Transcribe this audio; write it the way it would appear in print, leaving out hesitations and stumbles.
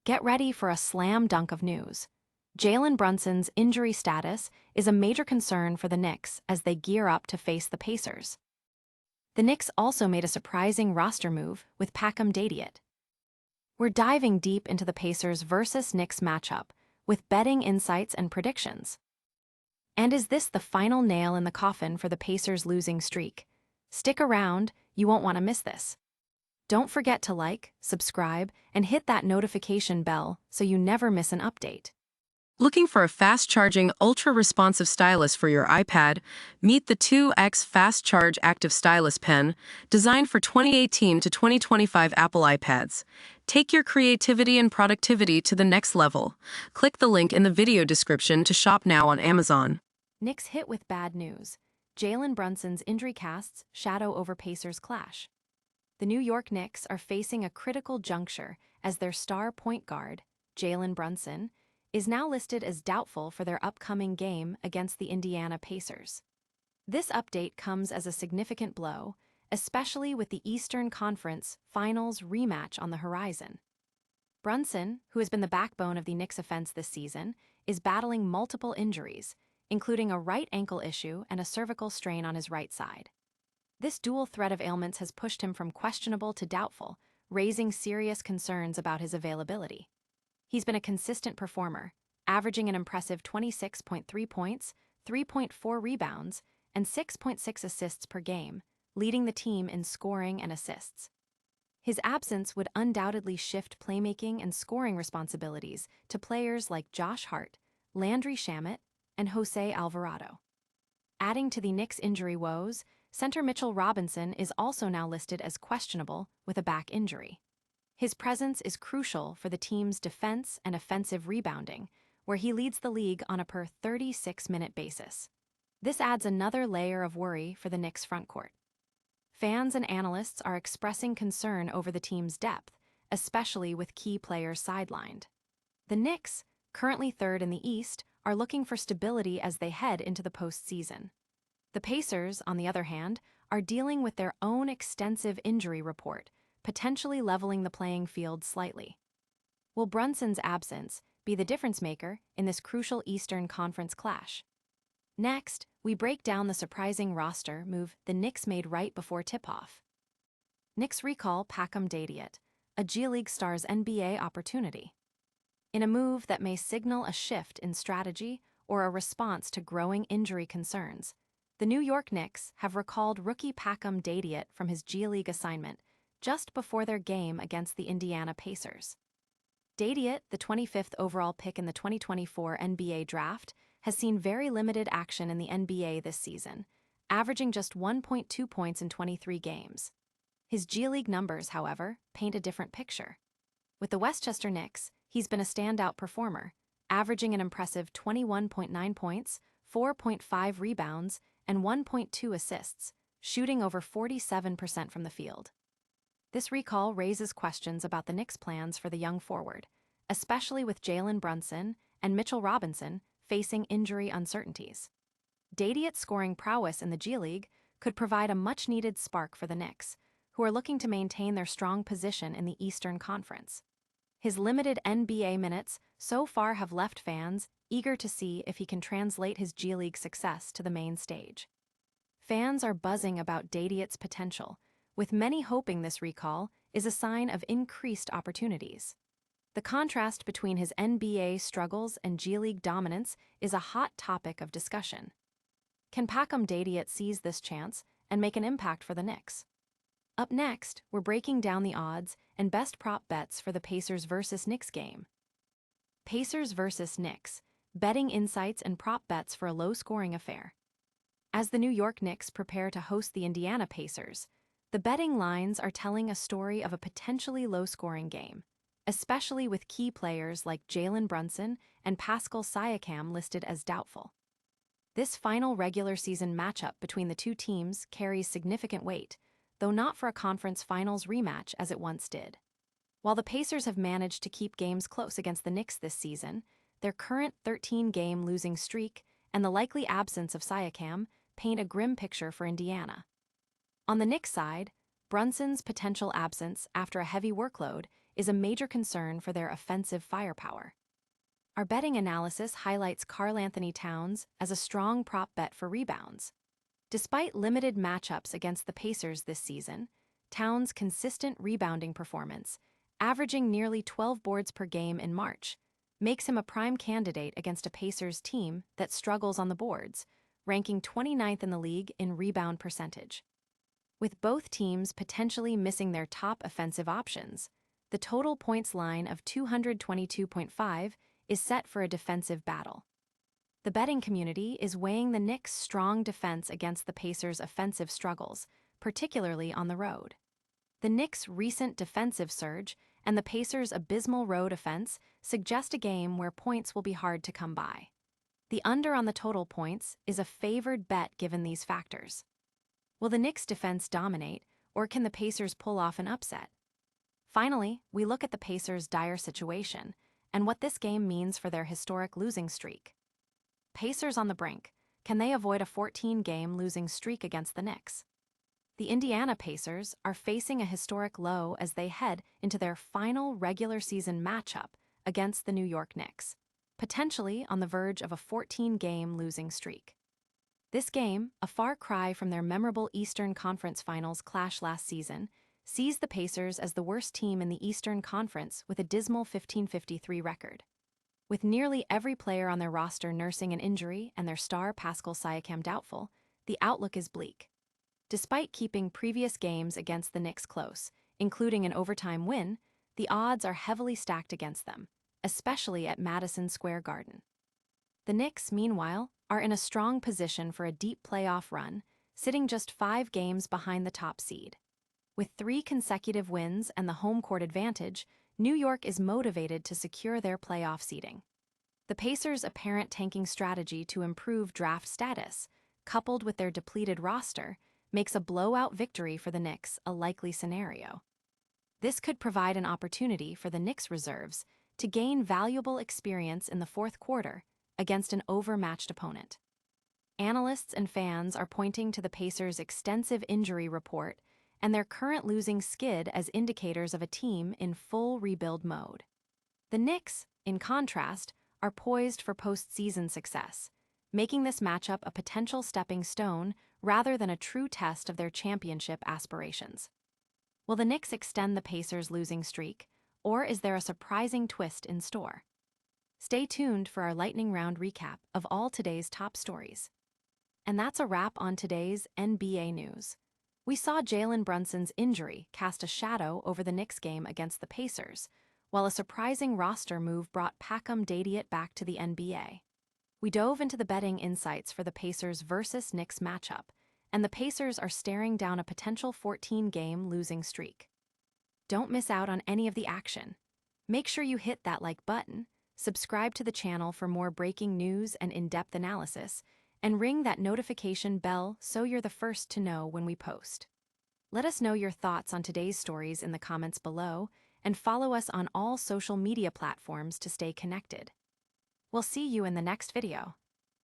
Get ready for a slam dunk of news. Jalen Brunson's injury status is a major concern for the Knicks as they gear up to face the Pacers. The Knicks also made a surprising roster move with Packham Dadiet. We're diving deep into the Pacers versus Knicks matchup with betting insights and predictions. And is this the final nail in the coffin for the Pacers' losing streak? Stick around, you won't want to miss this. Don't forget to like, subscribe, and hit that notification bell so you never miss an update. Looking for a fast-charging, ultra-responsive stylus for your iPad? Meet the 2X Fast Charge Active Stylus Pen, designed for 2018 to 2025 Apple iPads. Take your creativity and productivity to the next level. Click the link in the video description to shop now on Amazon. Knicks hit with bad news. Jalen Brunson's injury casts shadow over Pacers' clash. The New York Knicks are facing a critical juncture as their star point guard, Jalen Brunson, is now listed as doubtful for their upcoming game against the Indiana Pacers. This update comes as a significant blow, especially with the Eastern Conference Finals rematch on the horizon. Brunson, who has been the backbone of the Knicks' offense this season, is battling multiple injuries, including a right ankle issue and a cervical strain on his right side. This dual threat of ailments has pushed him from questionable to doubtful, raising serious concerns about his availability. He's been a consistent performer, averaging an impressive 26.3 points, 3.4 rebounds, and 6.6 assists per game, leading the team in scoring and assists. His absence would undoubtedly shift playmaking and scoring responsibilities to players like Josh Hart, Landry Shamet, and Jose Alvarado. Adding to the Knicks' injury woes, center Mitchell Robinson is also now listed as questionable with a back injury. His presence is crucial for the team's defense and offensive rebounding, where he leads the league on a per 36-minute basis. This adds another layer of worry for the Knicks' frontcourt. Fans and analysts are expressing concern over the team's depth, especially with key players sidelined. The Knicks, currently third in the East, are looking for stability as they head into the postseason. The Pacers, on the other hand, are dealing with their own extensive injury report, potentially leveling the playing field slightly. Will Brunson's absence be the difference-maker in this crucial Eastern Conference clash? Next, we break down the surprising roster move the Knicks made right before tip-off. Knicks recall Packham Dadiet, a G League star's NBA opportunity. In a move that may signal a shift in strategy or a response to growing injury concerns, the New York Knicks have recalled rookie Packham Dadiet from his G League assignment just before their game against the Indiana Pacers. Dadiet, the 25th overall pick in the 2024 NBA draft, has seen very limited action in the NBA this season, averaging just 1.2 points in 23 games. His G League numbers, however, paint a different picture. With the Westchester Knicks, he's been a standout performer, averaging an impressive 21.9 points, 4.5 rebounds, and 1.2 assists, shooting over 47% from the field. This recall raises questions about the Knicks' plans for the young forward, especially with Jalen Brunson and Mitchell Robinson facing injury uncertainties. Dadiet's scoring prowess in the G League could provide a much-needed spark for the Knicks, who are looking to maintain their strong position in the Eastern Conference. His limited NBA minutes so far have left fans eager to see if he can translate his G League success to the main stage. Fans are buzzing about Dadiet's potential, with many hoping this recall is a sign of increased opportunities. The contrast between his NBA struggles and G League dominance is a hot topic of discussion. Can Packham Dadiet seize this chance and make an impact for the Knicks? Up next, we're breaking down the odds and best prop bets for the Pacers versus Knicks game. Pacers versus Knicks, betting insights and prop bets for a low-scoring affair. As the New York Knicks prepare to host the Indiana Pacers, the betting lines are telling a story of a potentially low-scoring game, especially with key players like Jalen Brunson and Pascal Siakam listed as doubtful. This final regular season matchup between the two teams carries significant weight, though not for a conference finals rematch as it once did. While the Pacers have managed to keep games close against the Knicks this season, their current 13-game losing streak and the likely absence of Siakam paint a grim picture for Indiana. On the Knicks side, Brunson's potential absence after a heavy workload is a major concern for their offensive firepower. Our betting analysis highlights Karl-Anthony Towns as a strong prop bet for rebounds. Despite limited matchups against the Pacers this season, Towns' consistent rebounding performance, averaging nearly 12 boards per game in March, makes him a prime candidate against a Pacers team that struggles on the boards, ranking 29th in the league in rebound percentage. With both teams potentially missing their top offensive options, the total points line of 222.5 is set for a defensive battle. The betting community is weighing the Knicks' strong defense against the Pacers' offensive struggles, particularly on the road. The Knicks' recent defensive surge and the Pacers' abysmal road offense suggest a game where points will be hard to come by. The under on the total points is a favored bet given these factors. Will the Knicks' defense dominate, or can the Pacers pull off an upset? Finally, we look at the Pacers' dire situation and what this game means for their historic losing streak. Pacers on the brink. Can they avoid a 14-game losing streak against the Knicks? The Indiana Pacers are facing a historic low as they head into their final regular season matchup against the New York Knicks, potentially on the verge of a 14-game losing streak. This game, a far cry from their memorable Eastern Conference Finals clash last season, sees the Pacers as the worst team in the Eastern Conference with a dismal 15-53 record. With nearly every player on their roster nursing an injury and their star Pascal Siakam doubtful, the outlook is bleak. Despite keeping previous games against the Knicks close, including an overtime win, the odds are heavily stacked against them, especially at Madison Square Garden. The Knicks, meanwhile, are in a strong position for a deep playoff run, sitting just 5 games behind the top seed. With 3 consecutive wins and the home court advantage, New York is motivated to secure their playoff seeding. The Pacers' apparent tanking strategy to improve draft status, coupled with their depleted roster, makes a blowout victory for the Knicks a likely scenario. This could provide an opportunity for the Knicks reserves to gain valuable experience in the fourth quarter against an overmatched opponent. Analysts and fans are pointing to the Pacers' extensive injury report and their current losing skid as indicators of a team in full rebuild mode. The Knicks, in contrast, are poised for postseason success, making this matchup a potential stepping stone rather than a true test of their championship aspirations. Will the Knicks extend the Pacers' losing streak, or is there a surprising twist in store? Stay tuned for our lightning round recap of all today's top stories. And that's a wrap on today's NBA news. We saw Jalen Brunson's injury cast a shadow over the Knicks game against the Pacers, while a surprising roster move brought Pacom Dadiet back to the NBA. We dove into the betting insights for the Pacers versus Knicks matchup, and the Pacers are staring down a potential 14-game losing streak. Don't miss out on any of the action. Make sure you hit that like button, subscribe to the channel for more breaking news and in-depth analysis, and ring that notification bell so you're the first to know when we post. Let us know your thoughts on today's stories in the comments below, and follow us on all social media platforms to stay connected. We'll see you in the next video.